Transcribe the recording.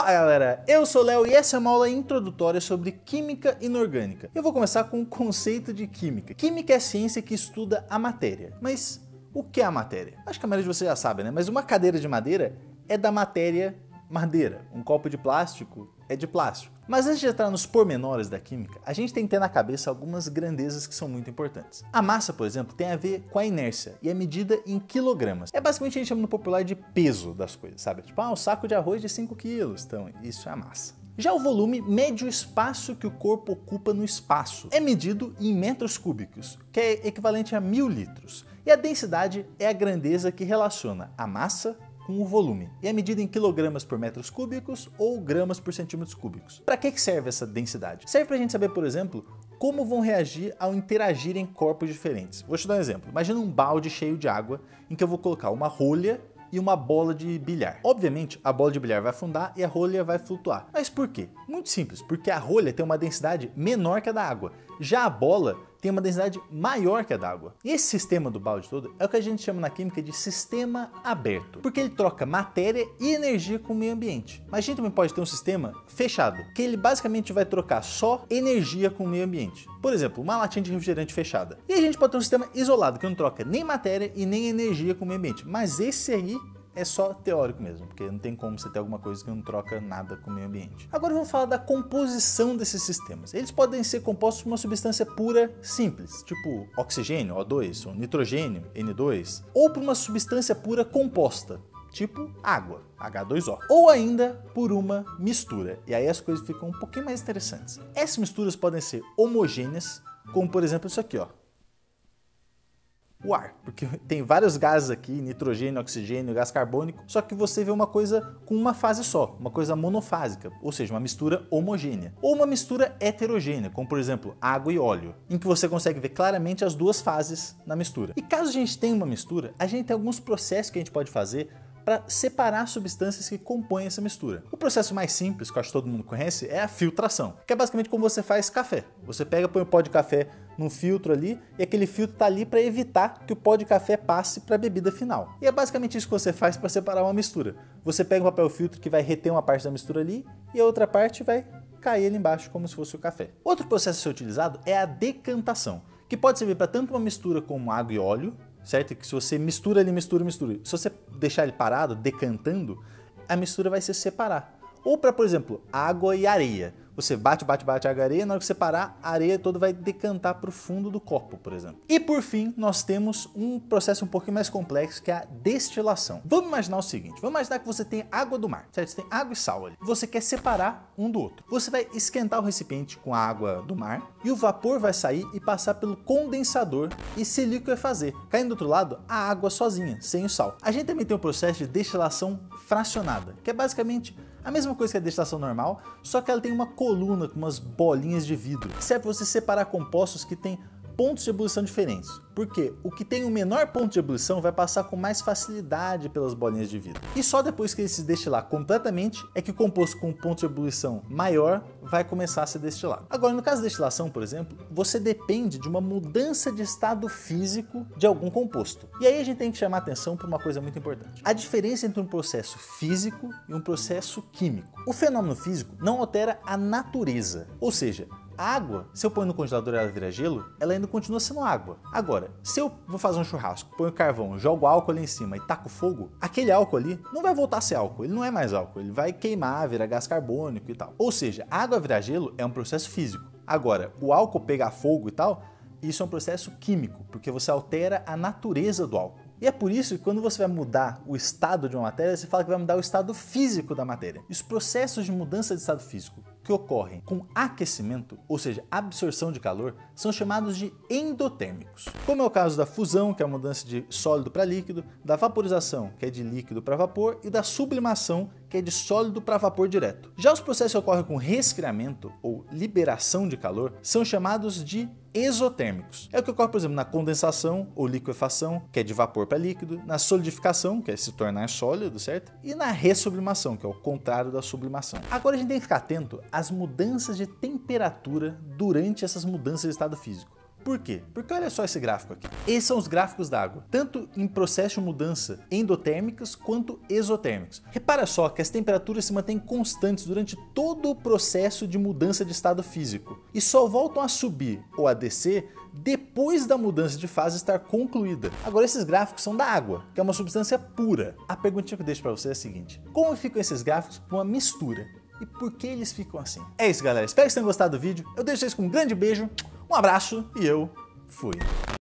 Fala galera, eu sou o Léo e essa é uma aula introdutória sobre química inorgânica. Eu vou começar com o conceito de química. Química é a ciência que estuda a matéria. Mas o que é a matéria? Acho que a maioria de vocês já sabe, né? Mas uma cadeira de madeira é da matéria madeira. Um copo de plástico é de plástico. Mas antes de entrar nos pormenores da química, a gente tem que ter na cabeça algumas grandezas que são muito importantes. A massa, por exemplo, tem a ver com a inércia e é medida em quilogramas. É basicamente a gente chama no popular de peso das coisas, sabe? Tipo, um saco de arroz de 5 quilos. Então, isso é a massa. Já o volume mede o espaço que o corpo ocupa no espaço. É medido em metros cúbicos, que é equivalente a 1000 litros. E a densidade é a grandeza que relaciona a massa com o volume, e é medida em quilogramas por metros cúbicos ou gramas por centímetros cúbicos. Para que serve essa densidade? Serve para a gente saber, por exemplo, como vão reagir ao interagirem corpos diferentes. Vou te dar um exemplo. Imagina um balde cheio de água em que eu vou colocar uma rolha e uma bola de bilhar. Obviamente, a bola de bilhar vai afundar e a rolha vai flutuar. Mas por quê? Muito simples, porque a rolha tem uma densidade menor que a da água. Já a bola tem uma densidade maior que a da água. E esse sistema do balde todo é o que a gente chama na química de sistema aberto, porque ele troca matéria e energia com o meio ambiente. Mas a gente também pode ter um sistema fechado, que ele basicamente vai trocar só energia com o meio ambiente. Por exemplo, uma latinha de refrigerante fechada. E a gente pode ter um sistema isolado, que não troca nem matéria e nem energia com o meio ambiente. Mas esse aí é só teórico mesmo, porque não tem como você ter alguma coisa que não troca nada com o meio ambiente. Agora vamos falar da composição desses sistemas. Eles podem ser compostos por uma substância pura simples, tipo oxigênio, O2, ou nitrogênio, N2, ou por uma substância pura composta, tipo água, H2O, ou ainda por uma mistura. E aí as coisas ficam um pouquinho mais interessantes. Essas misturas podem ser homogêneas, como por exemplo isso aqui, ó. O ar, porque tem vários gases aqui, nitrogênio, oxigênio, gás carbônico, só que você vê uma coisa com uma fase só, uma coisa monofásica, ou seja, uma mistura homogênea. Ou uma mistura heterogênea, como por exemplo água e óleo, em que você consegue ver claramente as duas fases na mistura. E caso a gente tenha uma mistura, a gente tem alguns processos que a gente pode fazer para separar substâncias que compõem essa mistura. O processo mais simples, que eu acho que todo mundo conhece, é a filtração, que é basicamente como você faz café. Você pega, põe o pó de café num filtro ali, e aquele filtro está ali para evitar que o pó de café passe para a bebida final. E é basicamente isso que você faz para separar uma mistura. Você pega um papel filtro que vai reter uma parte da mistura ali, e a outra parte vai cair ali embaixo como se fosse o café. Outro processo a ser utilizado é a decantação, que pode servir para tanto uma mistura como água e óleo, certo? Que se você mistura ali, mistura. Se você deixar ele parado, decantando, a mistura vai se separar. Ou para, por exemplo, água e areia. Você bate água e areia, na hora que você parar, a areia toda vai decantar para o fundo do copo, por exemplo. E por fim, nós temos um processo um pouquinho mais complexo, que é a destilação. Vamos imaginar o seguinte, vamos imaginar que você tem água do mar, certo? Você tem água e sal ali. Você quer separar um do outro. Você vai esquentar o recipiente com a água do mar e o vapor vai sair e passar pelo condensador e esse líquido vai fazer, caindo do outro lado, a água sozinha, sem o sal. A gente também tem um processo de destilação fracionada, que é basicamente a mesma coisa que a destilação normal, só que ela tem uma coluna com umas bolinhas de vidro, que serve para você separar compostos que têm pontos de ebulição diferentes. Porque o que tem o menor ponto de ebulição vai passar com mais facilidade pelas bolinhas de vidro. E só depois que ele se destilar completamente é que o composto com ponto de ebulição maior vai começar a ser destilado. Agora, no caso da destilação, por exemplo, você depende de uma mudança de estado físico de algum composto. E aí a gente tem que chamar atenção para uma coisa muito importante. A diferença entre um processo físico e um processo químico. O fenômeno físico não altera a natureza, ou seja, a água, se eu ponho no congelador e ela vira gelo, ela ainda continua sendo água. Agora, se eu vou fazer um churrasco, ponho carvão, jogo álcool ali em cima e taco fogo, aquele álcool ali não vai voltar a ser álcool, ele não é mais álcool, ele vai queimar, virar gás carbônico e tal. Ou seja, a água virar gelo é um processo físico. Agora, o álcool pegar fogo e tal, isso é um processo químico, porque você altera a natureza do álcool. E é por isso que quando você vai mudar o estado de uma matéria, você fala que vai mudar o estado físico da matéria. E os processos de mudança de estado físico que ocorrem com aquecimento, ou seja, absorção de calor, são chamados de endotérmicos. Como é o caso da fusão, que é a mudança de sólido para líquido, da vaporização, que é de líquido para vapor, e da sublimação, que é de sólido para vapor direto. Já os processos que ocorrem com resfriamento ou liberação de calor são chamados de exotérmicos. É o que ocorre, por exemplo, na condensação ou liquefação, que é de vapor para líquido, na solidificação, que é se tornar sólido, certo? E na ressublimação, que é o contrário da sublimação. Agora a gente tem que ficar atento às mudanças de temperatura durante essas mudanças de estado físico. Por quê? Porque olha só esse gráfico aqui. Esses são os gráficos da água, tanto em processo de mudança endotérmicos quanto exotérmicos. Repara só que as temperaturas se mantêm constantes durante todo o processo de mudança de estado físico e só voltam a subir ou a descer depois da mudança de fase estar concluída. Agora esses gráficos são da água, que é uma substância pura. A perguntinha que eu deixo para você é a seguinte: como ficam esses gráficos com uma mistura? E por que eles ficam assim? É isso, galera. Espero que vocês tenham gostado do vídeo. Eu deixo vocês com um grande beijo, um abraço e eu fui.